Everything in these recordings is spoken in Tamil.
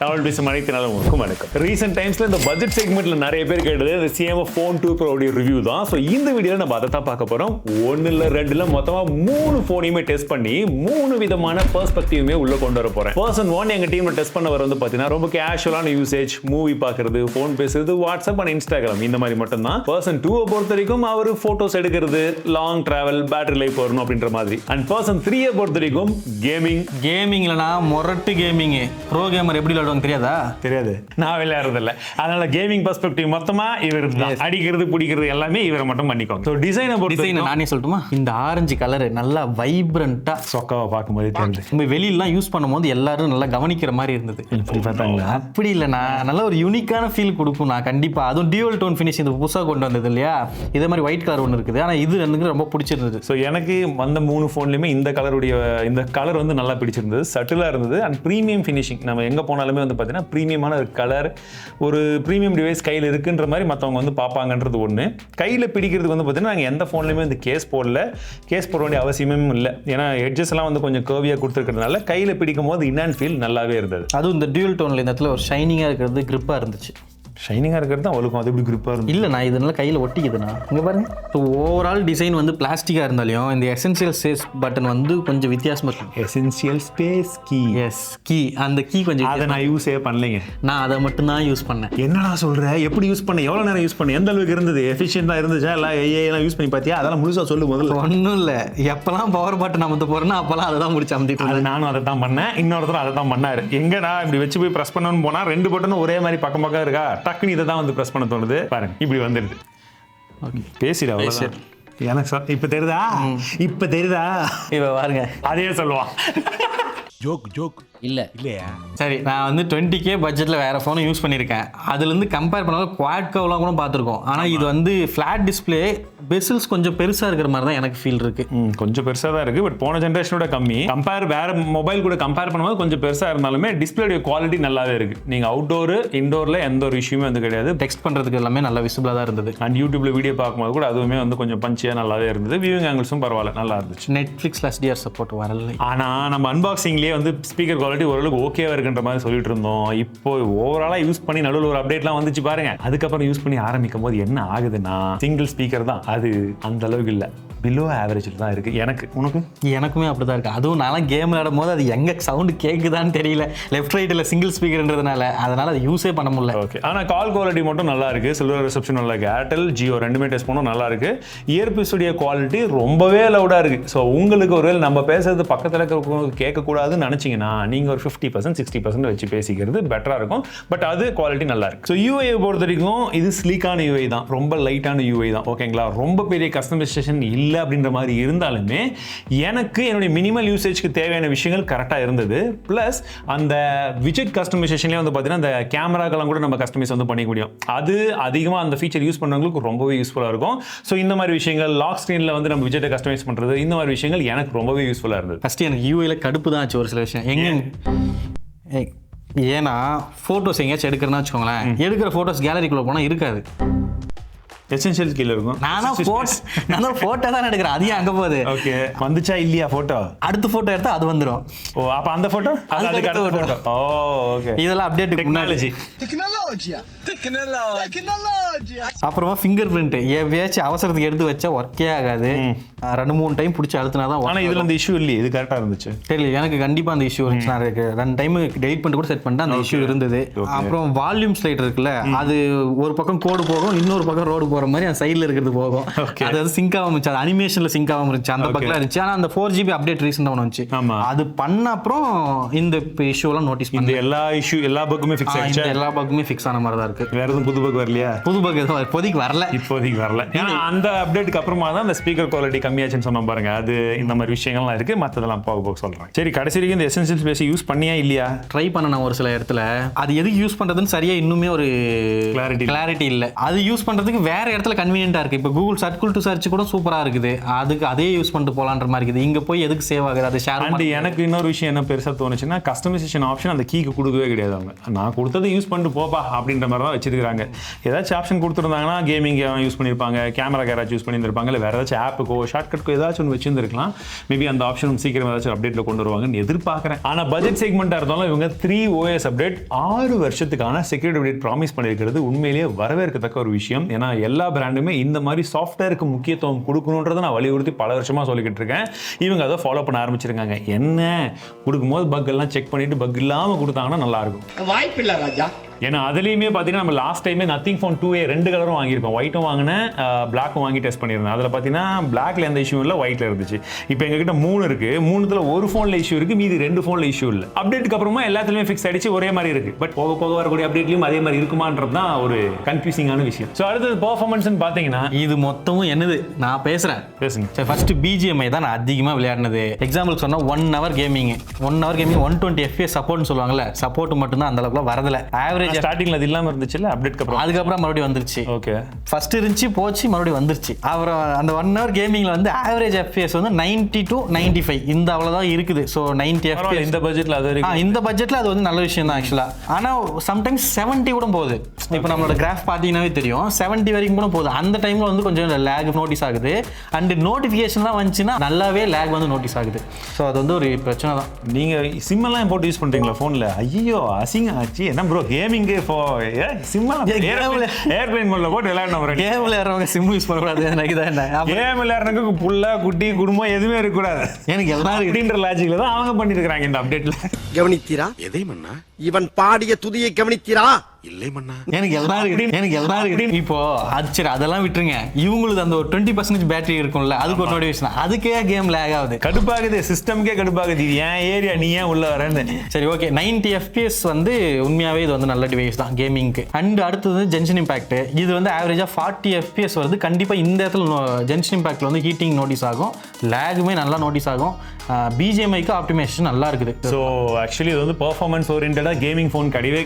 தமிழ் பேசும் அனைத்தினாலும் வணக்கம். ரீசெண்ட் டைம்ஸ்ல இந்த பட்ஜெட் செக்மெண்ட்ல நிறைய பேர் கேட்டது இந்த CMF Phone 2 Pro ரிவ்யூ தான். ஸோ இந்த வீடியோல நம்ம அதை தான் பார்க்க போறோம். ஒன்னு இல்ல ரெண்டு இல்ல மொத்தமா 3 போனையுமே டெஸ்ட் பண்ணி 3 விதமான பெர்ஸ்பெக்டிவ்மே உள்ள கொண்டு வர போறேன். பர்சன் 1 எங்க டீம்ல டெஸ்ட் பண்ண வர வந்து பாத்தீங்கன்னா ரொம்ப கேஷுவலான யூசேஜ், மூவி பார்க்கிறது, போன் பேசுறது, வாட்ஸ்அப் அண்ட் இன்ஸ்டாகிராம் இந்த மாதிரி மட்டும் தான். பர்சன் 2 பொறுத்த வரைக்கும் அவர் போட்டோஸ் எடுக்கிறது, லாங் டிராவல், பேட்டரி லைஃப் வரணும் அப்படின்ற மாதிரி. அண்ட் பர்சன் 3 பொறுத்த வரைக்கும் கேமிங்லனா மொரட்டு கேமிங், ப்ரோ கேமர் எப்படி தெரியாதா? தெரியாது, நான் விளையாடுறது இல்ல. அதனால கேமிங் பெர்ஸ்பெக்டிவ் மொத்தமா இவர் அடிக்கிறது பிடிக்கிறது எல்லாமே இவரை மட்டும் பண்ணிக்கோங்க. சோ டிசைனை பொறுத்து நானே சொல்லட்டுமா, இந்த ஆரஞ்சு கலர் நல்லா வைப்ரண்டா சொக்காவை பார்க்கும்போது தெரியுது. நம்ம வெளியிலாம் யூஸ் பண்ணும்போது எல்லாரும் நல்லா கவனிக்கிற மாதிரி இருந்தது. இப்படி பார்த்தாங்களா? அப்படி இல்லைண்ணா, நல்ல ஒரு யூனிக்கான ஃபீல் கொடுக்கும். நான் கண்டிப்பா அதுவும் டியூவல் டோன் ஃபினிஷ் இந்த புதுசாக கொண்டு வந்தது இல்லையா, இதே மாதிரி ஒயிட் கலர் ஒன்று இருக்குது. ஆனால் இது எனக்கு ரொம்ப பிடிச்சிருந்தது. ஸோ எனக்கு வந்த 3 ஃபோன்லையுமே இந்த கலர் வந்து நல்லா பிடிச்சிருந்தது, சட்டிலாக இருந்தது அண்ட் ப்ரீமியம் ஃபினிஷிங். நம்ம எங்கே போனாலுமே வந்து பார்த்தீங்கன்னா ப்ரீமியமான ஒரு கலர், ஒரு ப்ரீமியம் டிவைஸ் கையில் இருக்குன்ற மாதிரி மற்றவங்க வந்து பார்ப்பாங்கன்றது ஒன்று. கையில் பிடிக்கிறதுக்கு வந்து பார்த்தீங்கன்னா நாங்கள் எந்த ஃபோன்லையுமே வந்து கேஸ் போடல, கேஸ் போட வேண்டிய அவசியமே இல்லை. ஏன்னா எட்ஜஸ் எல்லாம் வந்து கொஞ்சம் கர்வியாக கொடுத்துருக்கிறதுனால கையில் பிடிக்கும் போது இன் அண்ட் ஃபீல் நல்லாவே இருந்தது. அதுவும் இந்த டியூவல் டோனில் இந்த இடத்துல ஒரு ஷைனிங்காக இருக்கிறது, கிரிப்பாக இருந்துச்சு. ஷைனிங்காக இருக்கிறது தான் அவளுக்கும் அது எப்படி கிரிப்பாக இருக்கும். இல்லை நான் இதனால கையில் ஒட்டிக்குதுண்ணா, இங்கே பாருங்க. ஸோ ஓவரால் டிசைன் வந்து பிளாஸ்டிக்காக இருந்தாலும் இந்த எசென்சியல் ஸ்பேஸ் பட்டன் வந்து கொஞ்சம் வித்தியாசமாக இருக்கும். Essential space key, S key, அந்த கீ கொஞ்சம் அதை நான் யூஸே பண்ணலைங்க. நான் அதை மட்டும்தான் யூஸ் பண்ணேன். என்னடா சொல்கிறேன்? எப்படி யூஸ் பண்ணேன்? எவ்வளோ நேரம் யூஸ் பண்ணேன்? எந்த அளவுக்கு இருந்தது? எஃபிஷியண்டாக இருந்துச்சா? எல்லாம் ஏஐலாம் யூஸ் பண்ணி பார்த்தியா? அதெல்லாம் முழுசாக சொல்லு முதல்ல. ஒன்றும் இல்லை, எப்போல்லாம் பவர் பட்டன் அமர்த்த போகிறேன்னா அப்போல்லாம் அதை தான் முடிச்சு அமர்த்திட்டு. அது நானும் அதை தான் பண்ணேன், இன்னொருத்தரும் அதை தான் பண்ணார். எங்கடா இப்படி வச்சு போய் ப்ரெஸ் பண்ணணும்னு போனால் 2 பட்டனும் ஒரே மாதிரி பக்கம் பக்கம் இருக்கா, டக்குன்னு இதை தான் வந்து ப்ரெஸ் பண்ண தோணுது. பாருங்க இப்படி வந்துடுது. பேசிடு அவ்வளோ. எனக்கு சார் இப்போ தெரியுதா? இப்போ தெரியுதா? இப்போ பாருங்க, அதே சொல்லுவான். ஜோக் இல்லையா? சரி, நான் வந்து 20K பட்ஜெட்டில் வேறு ஃபோனை யூஸ் பண்ணியிருக்கேன். அதுலேருந்து கம்பேர் பண்ணாலும் குவாட் கவ்லாம் கூட பார்த்துருக்கோம். ஆனால் இது வந்து ஃப்ளாட் டிஸ்பிளே, பெசில்ஸ் கொஞ்சம் பெருசாக இருக்கிற மாதிரி தான் எனக்கு ஃபீல் இருக்குது. கொஞ்சம் பெருசாக தான் இருக்குது, பட் போன ஜென்ரேஷனோட கம்மி. வேறு மொபைல் கூட கம்பேர் பண்ணும்போது கொஞ்சம் பெருசாக இருந்தாலுமே டிஸ்பிளேடைய குவாலிட்டி நல்லாவே இருக்குது. நீங்கள் அவுட்டோரு இன்டோரில் எந்த ஒரு இஷ்யூமே வந்து கிடையாது. டெக்ஸ்ட் பண்ணுறதுக்கு எல்லாமே நல்லா விசிபிளாக தான் இருந்தது. அண்ட் யூடியூப்ல வீடியோ பார்க்கும்போது கூட அதுவுமே வந்து கொஞ்சம் பஞ்சியாக நல்லாவே இருந்தது. வியூவிங் ஆங்கிள்ஸும் பரவாயில்ல, நல்லா இருந்துச்சு. நெட்ஃப்ளிக்ஸில் HDR சப்போர்ட் வரல. ஆனால் நம்ம அன்பாக்சிங்லேயே வந்து ஸ்பீக்கர் குவாலிட்டி ஓரளவுக்கு ஓகேவா இருக்குன்ற மாதிரி சொல்லிட்டு இருந்தோம். இப்போ ஓவராலாக யூஸ் பண்ணி நடுவில் ஒரு அப்டேட்லாம் வந்துச்சு பாருங்க. அதுக்கப்புறம் யூஸ் பண்ணி ஆரம்பிக்கும் போது என்ன ஆகுதுன்னா, சிங்கிள் ஸ்பீக்கர் தான், அது அந்த அளவுக்கு இல்லை, பிலோ ஆவரேஜில் தான் இருக்குது. எனக்குமே அப்படி தான் இருக்குது. அதுவும் நான் கேம் விளையாடும் போது அது எங்கே சவுண்டு கேட்குதான்னு தெரியல, லெஃப்ட் ரைட்டில் சிங்கிள் ஸ்பீக்கர்ன்றதுனால அதனால் அதை யூஸே பண்ண முடியல. ஓகே, ஆனால் கால் குவாலிட்டி மட்டும் நல்லா இருக்குது, சில்வர் ரிசப்ஷன் நல்லா இருக்குது. ஏர்டெல் ஜியோ ரெண்டுமே டெஸ்ட் பண்ணோம், நல்லா இருக்குது. இயர்பீஸுடைய குவாலிட்டி ரொம்பவே லவுடாக இருக்குது. ஸோ உங்களுக்கு ஒருவேளை நம்ம பேசுறது பக்கத்தில் இருக்கிறவங்க கேட்கக்கூடாதுன்னு நினச்சிங்கன்னா நீங்கள் ஒரு 50% 60% வச்சு பேசிக்கிறது பெட்டராக இருக்கும். பட் அது குவாலிட்டி நல்லா இருக்குது. ஸோ யூஐ பொறுத்த வரைக்கும் இது ஸ்லீக்கான யூஐ தான், ரொம்ப லைட்டான யூஐ தான். ஓகேங்களா, ரொம்ப பெரிய கஸ்டமைசேஷன் இல்லை அப்படின்ற மாதிரி இருந்தாலுமே எனக்கு என்னுடைய மினிமல் யூசேஜ்க்கு தேவையான விஷயங்கள் கரெக்டாக இருந்தது. ப்ளஸ் அந்த விஜெட் கஸ்டமைசேஷன்லேயே வந்து பார்த்தீங்கன்னா அந்த கேமராக்கெல்லாம் கூட நம்ம கஸ்டமைஸ் வந்து பண்ணிக்க முடியும். அது அதிகமாக அந்த ஃபீச்சர் யூஸ் பண்ணுறவங்களுக்கு ரொம்பவே யூஸ்ஃபுல்லாக இருக்கும். ஸோ இந்த மாதிரி விஷயங்கள் லாக் ஸ்க்ரீனில் வந்து நம்ம விஜெட்டை கஸ்டமைஸ் பண்ணுறது, இந்த மாதிரி விஷயங்கள் எனக்கு ரொம்பவே யூஸ்ஃபுல்லாக இருந்தது. ஃபஸ்ட்டு எனக்கு யூஐயில் கடுப்பு தான் ஆச்சு ஒரு சில விஷயம். ஏன்னா ஃபோட்டோஸ் எங்கேயாச்சும் எடுக்கிறேன்னா வச்சுக்கோங்களேன், எடுக்கிற ஃபோட்டோஸ் கேலரிக்குள்ளே போனால் இருக்காது, எசென்ஷியல் கீழே இருக்கும். நான் ஃபோட்டோ தான் எடுக்கிறேன், அது அங்கே போகுது. ஓகே, வந்துச்சா இல்லையா ஃபோட்டோ? அடுத்த ஃபோட்டோ எடுத்தா அது வந்துடும். ஓ, அப்போ அந்த ஃபோட்டோ அதுக்கு அடுத்த ஃபோட்டோ. ஓ ஓகே, இதெல்லாம் அப்டேட் டெக்னாலஜி. அப்புறமா ஃபிங்கர் பிரிண்ட் எப்பயாச்சும் அவசரத்துக்கு எடுத்து வச்சா ஒர்க்கே ஆகாது, 2-3 டைம் பிடிச்சி அழுத்தினா தான். ஆனால் இதில் அந்த இஷ்யூ இல்லையே, இது கரெக்டாக இருந்துச்சு. தெரியல, எனக்கு கண்டிப்பாக அந்த இஷ்யூ இருந்துச்சு. நான் 2 டைம் டெலிட் பண்ணிட்டு கூட செட் பண்ணிட்டு அந்த இஷ்யூ இருந்தது. அப்புறம் வால்யூம் ஸ்லைட் இருக்குல்ல, அது ஒரு பக்கம் கோடு போகும், இன்னொரு பக்கம் ரோடு போகிற மாதிரி அந்த சைடில் இருக்கிறது போகும். அது சிங்க் ஆகாம இருந்துச்சு, அது அனிமேஷனில் சிங்க் ஆகாம இருந்துச்சு, அந்த பக்கம் இருந்துச்சு. ஆனால் அந்த 4GB அப்டேட் ரீசெண்டாக ஒன்று வந்துச்சு, அது பண்ண அப்புறம் இந்த இஷ்யூலாம் நோட்டீஸ் பண்ணி எல்லா பக்குமே ஃபிக்ஸ் ஆயிடுச்சு. எல்லா பக்குமே ஃபிக்ஸ் ஆன மாதிரி தான் இருக்கு. வேற எதுவும் புது பக் வரலையா? புது பக் எதுவும் இப்போதைக்கு வரல. ஏன்னா அந்த அப்டேட்டுக்கு அப்புறமா தான் அந்த ஸ்பீக்கர் குவாலிட்டி கம்மியாச்சுன்னு சொன்ன பாருங்க. அது இந்த மாதிரி விஷயங்கள்லாம் இருக்கு, மற்றதெல்லாம் போக சொல்றேன். சரி, கடைசி வரைக்கும் இந்த எசென்சியல் ஸ்பேஸ் யூஸ் பண்ணியா இல்லையா? ட்ரை பண்ண ஒரு சில இடத்துல அது எதுக்கு யூஸ் பண்றதுன்னு சரியா இன்னுமே ஒரு கிளாரிட்டி இல்ல. அது யூஸ் பண்றதுக்கு வேற இடத்துல கன்வீனியன்ட்டா இருக்கு. இப்போ கூகுள் சர்க்கிள் டு சர்ச் கூட சூப்பரா இருக்குது, அதுக்கு அதே யூஸ் பண்ணிட்டு போலான்ற மாதிரி இருக்குது. இங்க போய் எதுக்கு சேவ் ஆகுது அது ஷேர் பண்ணி. எனக்கு இன்னொரு விஷயம் என்ன பெருசா தோணுச்சுன்னா, கஸ்டமைசேஷன் ஆப்ஷன் அந்த கீக்கு கொடுக்கவே கிடையாது அவங்க. நான் கொடுத்ததை யூஸ் பண்ணிட்டு போப்பா அப்படின்ற மாதிரி தான் வச்சிருக்காங்க. ஏதாச்சும் ஆப்ஷன் கொடுத்துருந்தாங்கன்னா கேமிங் யூஸ் பண்ணியிருப்பாங்க, கேமரா யாராச்சும் யூஸ் பண்ணியிருப்பாங்க, இல்லை வேறு ஏதாச்சும் ஆப்புக்கோ ஷார்ட்கட்க்கோ ஏதாச்சும் ஒன்று வச்சிருந்துருக்கலாம். மேபி அந்த ஆப்ஷன் சீக்கிரம் ஏதாச்சும் அப்டேட்டில் கொண்டு வருவாங்கன்னு எதிர்பார்க்குறேன். ஆனால் பட்ஜெட் செக்மெண்ட்டாக இருந்தாலும் இவங்க 3OS அப்டேட் 6 வருஷத்துக்கான செக்யூரிட்டி அப்டேட் ப்ராமிஸ் பண்ணியிருக்கிறது உண்மையிலேயே வரவேற்கத்தக்க ஒரு விஷயம். ஏன்னா எல்லா பிராண்டுமே இந்த மாதிரி சாஃப்ட்வேருக்கு முக்கியத்துவம் கொடுக்கணுன்றதை நான் வலியுறுத்தி பல வருஷமாக சொல்லிக்கிட்டு இருக்கேன். இவங்க அதை ஃபாலோ பண்ண ஆரம்பிச்சிருக்காங்க. என்ன கொடுக்கும்போது பக் எல்லாம் செக் பண்ணிட்டு பக் இல்லாமல் கொடுத்தாங்கன்னா நல்லாயிருக்கும். வாய்ப்பில்லை ராஜா. ஏன்னா அதுலேயுமே பார்த்தீங்கன்னா நம்ம லாஸ்ட் டைமே நத்திங் ஃபோன் 2A 2 கலரும் வாங்கியிருக்கோம். ஒயிட்டும் வாங்கினேன், பிளாக்கும் வாங்கி டெஸ்ட் பண்ணியிருந்தேன். அதில் பார்த்தீங்கன்னா பிளாக்ல எந்த இஷ்யூ இல்லை, ஒயிட்ல இருந்துச்சு. இப்போ எங்ககிட்ட 3 இருக்கு. 3த்துல ஒரு ஃபோனில் இஷ்யூ இருக்கு, மீதி 2 ஃபோனில் இஷ்யூ இல்லை. அப்டேட்டுக்கு அப்புறமா எல்லாத்துலேயுமே ஃபிக்ஸ் ஆயிடுச்சு, ஒரே மாதிரி இருக்கு. பட் போக போக வரக்கூடிய அப்டேட்லையும் அதே மாதிரி இருக்குமான்றது தான் ஒரு கன்ஃபியூசிங்கான விஷயம். ஸோ அடுத்தது பெர்ஃபார்மன்ஸ்னு பார்த்தீங்கன்னா இது மொத்தமும் என்னது நான் பேசுகிறேன். பேசுங்க. சரி, ஃபர்ஸ்ட் BGMI தான் நான் அதிகமாக விளையாடினது. எக்ஸாம்பிள் சொன்னால் 1 hour கேமிங் 120 FPS சப்போர்ட்னு சொல்லுவாங்கல்ல, சப்போர்ட் மட்டும்தான் அந்த அளவுக்கு வரதில்லை. ஆவரேஜ் ஸ்டார்டிங்ல அது இல்லாமல் இருந்துச்சுல்ல, அப்டேட்க்கு அப்புறம் அதுக்கப்புறம் மறுபடியும் வந்துருச்சு. ஓகே, ஃபர்ஸ்ட் இருந்துச்சு, போச்சு, மறுபடியும் வந்துருச்சு. அப்புறம் அந்த 1 hour கேமிங்ல வந்து ஆவரேஜ் FPS வந்து 90 to 95 இந்த அவ்வளவுதான் இருக்குது. ஸோ 90 FPS இந்த பட்ஜெட்ல அது இந்த பட்ஜெட்ல அது வந்து நல்ல விஷயம் தான் ஆக்சுவலா. ஆனா சம்டைம்ஸ் 70 கூட போகுது. இப்போ நம்மளோட கிராஃப் பார்த்தீங்கன்னாவே தெரியும், 70 வரைக்கும் கூட போகுது. அந்த டைம்ல வந்து கொஞ்சம் லேக் நோட்டீஸ் ஆகுது. அண்ட் நோட்டிஃபிகேஷன்லாம் வந்துச்சுன்னா நல்லாவே லேக் வந்து நோட்டீஸ் ஆகுது. ஸோ அது வந்து ஒரு பிரச்சனை தான். நீங்க சிம் எல்லாம் போட்டு யூஸ் பண்றீங்களா போன்ல? ஐயோ அசிங்கம் ஆச்சு. என்ன ப்ரோ கேமிங் ஏர்பிளைன் மோட்ல போட்டு விளையாடணும். கேம் விளையாடுறவங்க சிம் யூஸ் பண்ணக்கூடாது. கேம் விளையாடுறவங்க புள்ள குட்டி குடும்பம் எதுவுமே இருக்கக்கூடாது. எனக்கு எல்லாம் அப்படின்ற லாஜிக்ல தான் அவங்க பண்ணிருக்காங்க இந்த அப்டேட்ல. கவனித்தீரா? எதை மன்னா? இவன் பாடிய துதியை கவனித்தீரா? இல்லை மன்னா. எனக்கு எல்லாரும் இப்போ அது சரி, அதெல்லாம் விட்டுருங்க. இவங்களுக்கு அந்த ஒரு 20% பேட்டரி இருக்கும்ல, அதுக்கு ஒரு நோட்டிஃபிகேஷன், அதுக்கே கேம் லேக் ஆகுது. கடுப்பாகுது, சிஸ்டம்க்கே கடுப்பாகுது. ஏன் ஏரியா நீ ஏன் உள்ள வரேன்னு. சரி, ஓகே, 90 FPS வந்து உண்மையாவே இது வந்து நல்ல டிவைஸ் தான் கேமிங்க்கு. அண்ட் அடுத்தது ஜென்ஷன் இம்பாக்ட். இது வந்து ஆவரேஜா 40 FPS வருது. கண்டிப்பா இந்த இடத்துல ஜென்ஷன் இம்பாக்ட்ல வந்து ஹீட்டிங் நோட்டீஸ் ஆகும், லேகுமே நல்லா நோட்டீஸ் ஆகும். BGMIக்கு ஆப்டிமைசேஷன் நல்லா இருக்குது. ஸோ ஆக்சுவலி இது வந்து பெர்ஃபார்மன்ஸ் ஓரியன்டாக கேமிங் ஃபோன் கிடையவே.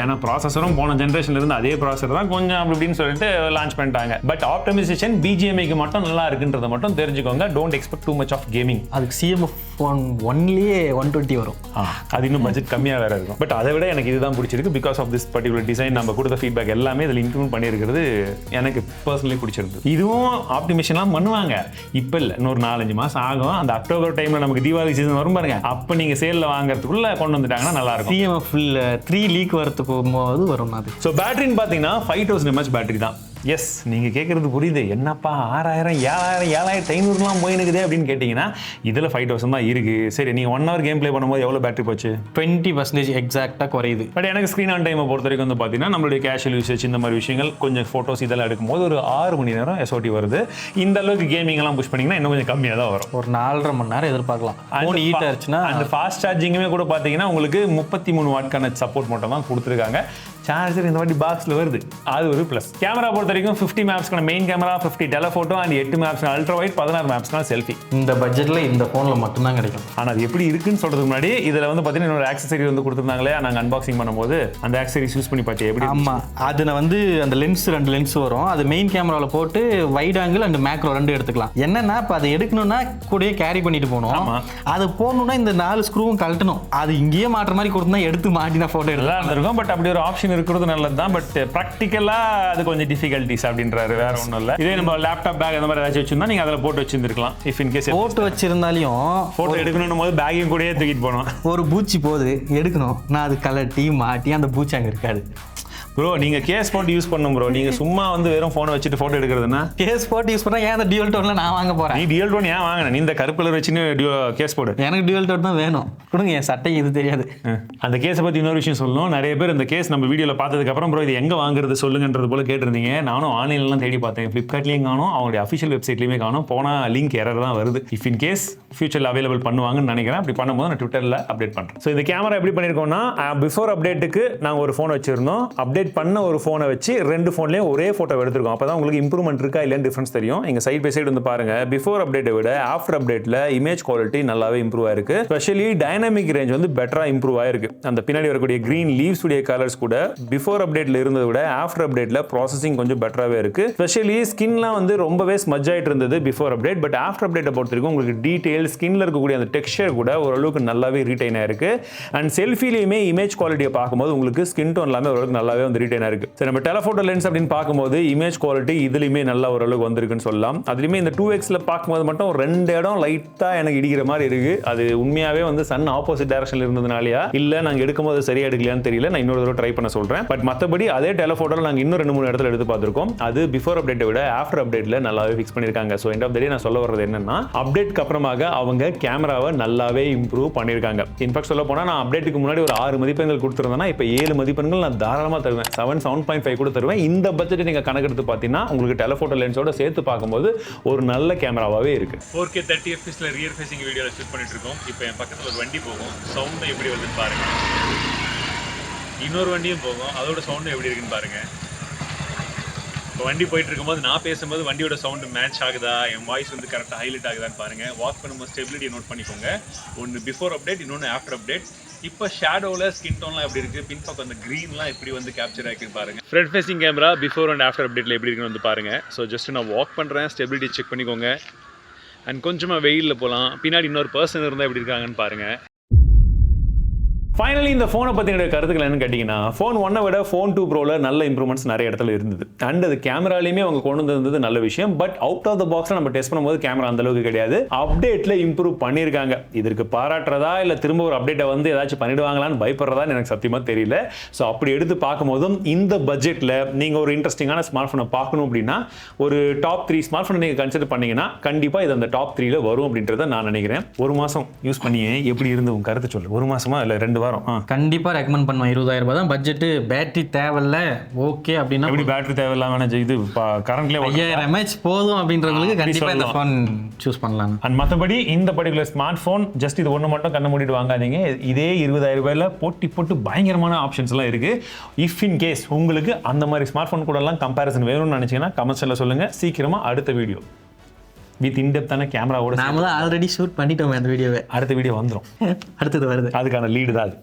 ஏன்னா ப்ராசஸரும் போன ஜென்ரேஷன்ல இருந்து அதே ப்ராசஸர் தான் கொஞ்சம் அப்படி இப்படின்னு சொல்லிட்டு லான்ச் பண்ணிட்டாங்க. பட் ஆப்டிமைசேஷன் BGMIக்கு மட்டும் நல்லா இருக்குன்றதை மட்டும் தெரிஞ்சுக்கோங்க. Don't expect too much of gaming. அதுக்கு CMF ஃபோன் 1லயே 120 வரும். அது இன்னும் பட்ஜெட் கம்மியாக வேற இருக்கும். பட் அதை விட எனக்கு இதுதான் பிடிச்சிருக்கு. Because of this particular design நம்ம கொடுத்த ஃபீட்பேக் எல்லாமே இதில் இன்க்ளூட் பண்ணியிருக்கிறது எனக்கு பர்சனலி பிடிச்சிருந்தது. இதுவும் ஆப்டிமேஷன்லாம் பண்ணுவாங்க. இப்போ இல்லை, இன்னொரு 4-5 மாதம் ஆகும். அந்த அக்டோபர் டைமில் நமக்கு தீபாவளி சீசன் வரும் பாருங்க, அப்போ நீங்கள் சேலில் வாங்குறதுக்குள்ள கொண்டு வந்துட்டாங்கன்னா நல்லா இருக்கும். CMF 3 லீக் வரதுக்கு போகும்போது வரும் அது. ஸோ பேட்டரின்னு பார்த்தீங்கன்னா 5000 mAh பேட்டரி தான். எஸ், நீங்கள் கேட்குறது புரியுது. என்னப்பா 6000 7000 7500 போயினுக்குது அப்படின்னு கேட்டிங்கன்னா இதில் 5000 தான் இருக்குது. சரி, நீங்கள் 1 hour கேம் ப்ளே பண்ணும்போது எவ்வளோ பேட்டரி போச்சு? 20% எக்ஸாக்டாக குறையுது. பட் எனக்கு ஸ்க்ரீன் ஆன் டைமை பொறுத்த வரைக்கும் வந்து பார்த்தீங்கன்னா நம்மளுடைய கேஷுவல் யூசேஜ் இந்த மாதிரி விஷயங்கள் கொஞ்சம் ஃபோட்டோஸ் இதெல்லாம் எடுக்கும்போது ஒரு 6 மணி நேரம் SOT வருது. இந்த அளவுக்கு கேமிங் எல்லாம் புஷ் பண்ணிங்கன்னா இன்னும் கொஞ்சம் கம்மியாக தான் வரும். ஒரு 4.5 மணி நேரம் எதிர்பார்க்கலாம். ஃபோன் ஹீட் ஆச்சுன்னா அந்த ஃபாஸ்ட் சார்ஜிங்குமே கூட பார்த்தீங்கன்னா உங்களுக்கு 33 வாட்க்கான சப்போர்ட் மட்டும் தான் கொடுத்துருக்காங்க. சார்ஜர் இந்த வாட்டி பாக்ஸில் வருது, அது ஒரு ப்ளஸ். கேமரா பொறுத்த வரைக்கும் 50 மேப்ஸ்க்கான மெயின் கேமரா, 50 டெலஃபோட்டோ அண்ட் 8 மேப்ஸ்க்கான அல்ட்ரா வைட், 16 மேப்ஸ்க்கான செல்ஃபி. இந்த பட்ஜெட்டில் இந்த ஃபோனில் மட்டும்தான் கிடைக்கும். ஆனால் அது எப்படி இருக்குன்னு சொல்றதுக்கு முன்னாடி இதில் வந்து பார்த்தீங்கன்னா இன்னொரு ஆக்சசரி வந்து கொடுத்துருந்தாங்களே, நாங்கள் அன்பாக்சிங் பண்ணும்போது அந்த ஆக்சசரிஸ் யூஸ் பண்ணி பார்த்து எப்படி. ஆமாம், அது நான் வந்து அந்த லென்ஸ் 2 லென்ஸ் வரும். அது மெயின் கேமராவில் போட்டு வைட் ஆங்கிள் அண்ட் மேக்ரோ 2 எடுத்துக்கலாம். என்னன்னா இப்போ அதை எடுக்கணும்னா கூடயே கேரி பண்ணிட்டு போகணும். அது போகணும்னா இந்த 4 ஸ்க்ரூவும் கழட்டணும். அது இங்கேயே மாட்டுற மாதிரி கொடுத்தா எடுத்து மாட்டினா ஃபோட்டோ எடுக்கலாம் இருந்திருக்கும். பட் அப்படி ஒரு ஆப்ஷன் இருக்கிறது நல்லது தான். பட் ப்ராக்டிக்கலா அது கொஞ்சம் டிஃபிகல்ட்டிஸ் அப்படின்றாரு, வேற ஒன்றும் இல்லை. இதே நம்ம லேப்டாப் பேக் அந்த மாதிரி ஏதாச்சும் வச்சிருந்தா நீங்கள் அதில் போட்டு வச்சிருந்துருக்கலாம். இஃப் இன் கேஸ் போட்டு வச்சிருந்தாலையும் ஃபோட்டோ எடுக்கணும் போது பேக்கையும் கூடயே தூக்கிட்டு போனோம். ஒரு பூச்சி போகுது எடுக்கணும், நான் அது கலட்டி மாட்டி அந்த பூச்சி அங்கே இருக்காது. ப்ரோ நீங்கள் கேஸ் போட்டு யூஸ் பண்ணும் ப்ரோ. நீங்கள் சும்மா வந்து வெறும் ஃபோனை வச்சுட்டு ஃபோட்டோ எடுக்கிறதுனா கேஸ் போட்டு யூஸ் பண்ணால் ஏன் அந்த டியூவல் டோனில் நான் வாங்க போகிறேன்? நீ டியூவல் டோன் ஏன் வாங்கின? நீ இந்த கருப்பு கலர் வச்சுன்னு கேஸ் போடு. எனக்கு டியூவல் டோன் தான் வேணும், கொடுங்க. என் சட்டை இது தெரியாது. அந்த கேஸை பற்றி இன்னொரு விஷயம் சொல்லணும். நிறைய பேர் இந்த கேஸ் நம்ம வீடியோவில் பார்த்ததுக்கப்புறம் ப்ரோ இது எங்கே வாங்குறது சொல்லுங்கன்றது போல கேட்டிருந்தீங்க. நானும் ஆன்லைன்லாம் தேடி பார்த்தேன். ஃப்ளிப்கார்ட்லேயும் காணும், அவங்களுடைய அஃபிஷியல் வெப்சைட்லேயுமே காணும். போனால் லிங்க் எரர் தான் வருது. இஃப் இன் கேஸ் ஃபியூச்சரில் அவைலபிள் பண்ணுவாங்கன்னு நினைக்கிறேன். அப்படி பண்ணும்போது நான் ட்விட்டரில் அப்டேட் பண்ணுறேன். ஸோ இந்த கேமரா எப்படி பண்ணியிருக்கோம்னா, பிஃபோர் அப்டேட்டுக்கு நாங்கள் ஒரு ஃபோன் வச்சிருந்தோம். அப்டேட் பண்ண ஒரு ஃபோனை வச்சு 2 ஃபோன்லேயும் ஒரே ஃபோட்டோ எடுத்துருக்கோம். அப்போ தான் உங்களுக்கு இம்ப்ரூவ்மெண்ட் இருக்கா இல்லைன்னு டிஃபரன்ஸ் தெரியும். எங்கள் சைட் பை சைடு வந்து பாருங்க. பிஃபோர் அப்டேட்டை விட ஆஃப்டர் அப்டேட்டில் இமேஜ் குவாலிட்டி நல்லாவே இம்ப்ரூவ் ஆயிருக்கு. ஸ்பெஷலி டைனமிக் ரேஞ்ச் வந்து பெட்டராக இம்ப்ரூவ் ஆயிருக்கு. அந்த பின்னாடி வரக்கூடிய கிரீன் லீவ்ஸ் உடைய கலர்ஸ் கூட பிஃபோர் அப்டேட்டில் இருந்ததை விட ஆஃப்டர் அப்டேட்டில் ப்ராசஸிங் கொஞ்சம் பெட்டராகவே இருக்கு. ஸ்பெஷலி ஸ்கின்லாம் வந்து ரொம்பவே ஸ்மஜ் ஆகிட்டு இருந்தது பிஃபோர் அப்டேட். பட் ஆஃப்டர் அப்டேட்டை பொறுத்த வரைக்கும் உங்களுக்கு டீடைல் ஸ்கின்ல இருக்கக்கூடிய அந்த டெக்ஸ்சர் கூட ஓரளவுக்கு நல்லாவே ரீடைன் ஆயிருக்கு. அண்ட் செல்ஃபிலையுமே இமேஜ் குவாலிட்டியை பார்க்கும்போது உங்களுக்கு ஸ்கின் டோன் எல்லாமே ஓரளவுக்கு நல்லாவே வந்து ரீட்டைன் இருக்கு. சரி, நம்ம டெலஃபோட்டோ லென்ஸ் அப்படின்னு பார்க்கும்போது இமேஜ் குவாலிட்டி இதுலயுமே நல்ல ஓரளவுக்கு வந்திருக்குன்னு சொல்லலாம். அதுலயுமே இந்த 2xல பார்க்கும்போது மட்டும் 2 இடம் லைட்டா எனக்கு இடிக்கிற மாதிரி இருக்கு. அது உண்மையாவே வந்து சன் ஆப்போசிட் டைரக்ஷன்ல இருந்ததுனாலயா இல்ல நாங்க எடுக்கும்போது சரியா எடுக்கலையான்னு தெரியல. நான் இன்னொரு தடவை ட்ரை பண்ண சொல்றேன். பட் மத்தபடி அதே டெலஃபோட்டோல நாங்க இன்னும் 2-3 இடத்துல எடுத்து பார்த்திருக்கோம். அது பிஃபோர் அப்டேட்டை விட ஆஃப்டர் அப்டேட்ல நல்லாவே ஃபிக்ஸ் பண்ணிருக்காங்க. ஸோ எண்ட் ஆஃப் த டே நான் சொல்ல வர்றது என்னன்னா, அப்டேட்க்கு அப்புறமாக அவங்க கேமராவை நல்லாவே இம்ப்ரூவ் பண்ணிருக்காங்க. இன்ஃபேக்ட் சொல்ல போனா நான் அப்டேட்டுக்கு முன்னாடி ஒரு 6 மதிப்பெண்கள் கொடுத்திருந்தேன்னா இப்போ 7 மதிப்பெண்கள் நான் தாராளமா தருவேன். 7.5 கூட தருவேன். இந்த பட்ஜெட் நீங்க கணக்கெடுத்து பார்த்தீங்கன்னா உங்களுக்கு டெலஃபோட்டோ லென்ஸோட சேர்த்து பார்க்கும்போது ஒரு நல்ல கேமராவாவே இருக்கு. 4K 30 fps ரியர் ஃபேசிங் வீடியோல ஷூட் பண்ணிட்டு இருக்கோம். இப்போ என் பக்கத்துல ஒரு வண்டி போகும். சவுண்ட் எப்படி வருதுன்னு பாருங்க. இன்னொரு வண்டியும் போகும். அதோட சவுண்ட் எப்படி இருக்குன்னு பாருங்க. இப்போ வண்டி போயிட்டு இருக்கும்போது நான் பேசும்போது வண்டியோட சவுண்டு மேட்ச் ஆகுதா, என் வாய்ஸ் வந்து கரெக்டாக ஹைலைட் ஆகுதான்னு பாருங்க. வாக் பண்ணும்போது ஸ்டெபிலிட்டி நோட் பண்ணிக்கோங்க. ஒன்று பிஃபோர் அப்டேட், இன்னொன்று ஆஃப்டர் அப்டேட். இப்போ ஷேடோவில் ஸ்கின் டோன்லாம் எப்படி இருக்குது, பின்பக்கம் அந்த க்ரீன்லாம் எப்படி வந்து கேப்சர் ஆகிருக்குன்னு பாருங்க. Front facing camera before and after அப்டேட்டில் எப்படி இருக்குன்னு வந்து பாருங்க. ஸோ ஜஸ்ட் நான் வாக் பண்ணுறேன், ஸ்டெபிலிட்டி செக் பண்ணிக்கோங்க. அண்ட் கொஞ்சமாக வெயிலில் போகலாம். பின்னாடி இன்னொரு பர்சன் இருந்தால் எப்படி இருக்காங்கன்னு பாருங்கள். ஃபைனலி இந்த ஃபோனை பற்றின கருத்துக்கள் என்னன்னு கேட்டிங்கன்னா, ஃபோன் 1 விட ஃபோன் 2 ப்ரோவில் நல்ல இம்ப்ரூவ்மெண்ட்ஸ் நிறைய இடத்துல இருந்தது. அண்ட் அது கேமராலையுமே அவங்க கொண்டு வந்திருந்தது நல்ல விஷயம். பட் அவுட் ஆஃப் த பாக்ஸில் நம்ம டெஸ்ட் பண்ணும்போது கேமரா அந்த அளவுக்கு கிடையாது. அப்டேட்டில் இம்ப்ரூவ் பண்ணியிருக்காங்க. இதற்கு பாராட்டுறதா இல்லை திரும்ப ஒரு அப்டேட்டை வந்து ஏதாச்சும் பண்ணிடுவாங்களான்னு பயப்படுறதான்னு எனக்கு சத்தியமாக தெரியல. ஸோ அப்படி எடுத்து பார்க்கும்போதும் இந்த பட்ஜெட்டில் நீங்கள் ஒரு இன்ட்ரெஸ்டிங்கான ஸ்மார்ட் ஃபோனை பார்க்கணும் அப்படின்னா ஒரு டாப் 3 ஸ்மார்ட் ஃபோனை நீங்கள் கன்சிடர் பண்ணீங்கன்னா கண்டிப்பாக இது அந்த டாப் 3ல வரும் அப்படின்றத நான் நினைக்கிறேன். ஒரு மாதம் யூஸ் பண்ணி எப்படி இருந்து உங்க கருத்து சொல்லு. ஒரு மாசமா இல்லை 2 வாரம்? கண்டிப்பா ரெக்கமெண்ட் பண்ணுவேன். 20,000 ரூபாய் தான் பட்ஜெட். பேட்டரி தேவையில்ல ஓகே அப்படின்னா எப்படி பேட்டரி தேவையில்லாம இது கரண்ட்ல 5000 mAh போதும் அப்படின்றவங்களுக்கு கண்டிப்பா இந்த ஃபோன் சூஸ் பண்ணலாம். அண்ட் மற்றபடி இந்த பர்டிகுலர் ஸ்மார்ட் ஃபோன் ஜஸ்ட் இது ஒன்று மட்டும் கண்ண மூடிட்டு வாங்காதீங்க. இதே 20,000 ரூபாயில போட்டு பயங்கரமான ஆப்ஷன்ஸ் எல்லாம் இருக்கு. இஃப் இன் கேஸ் உங்களுக்கு அந்த மாதிரி ஸ்மார்ட் ஃபோன் கூட எல்லாம் கம்பேரிசன் வேணும்னு நினைச்சீங்கன்னா கமெண்ட்ஸ்ல சொல்லுங்க. சீக்கிரமா அடுத்த வீடியோ வித் இன்டெப்தான கேமராவோட நாம தான் ஆல்ரெடி ஷூட் பண்ணிட்டோம் அந்த வீடியோவை. அடுத்த வீடியோ வந்துடும். அடுத்தது வருது. அதுக்கான லீடு தான் அது.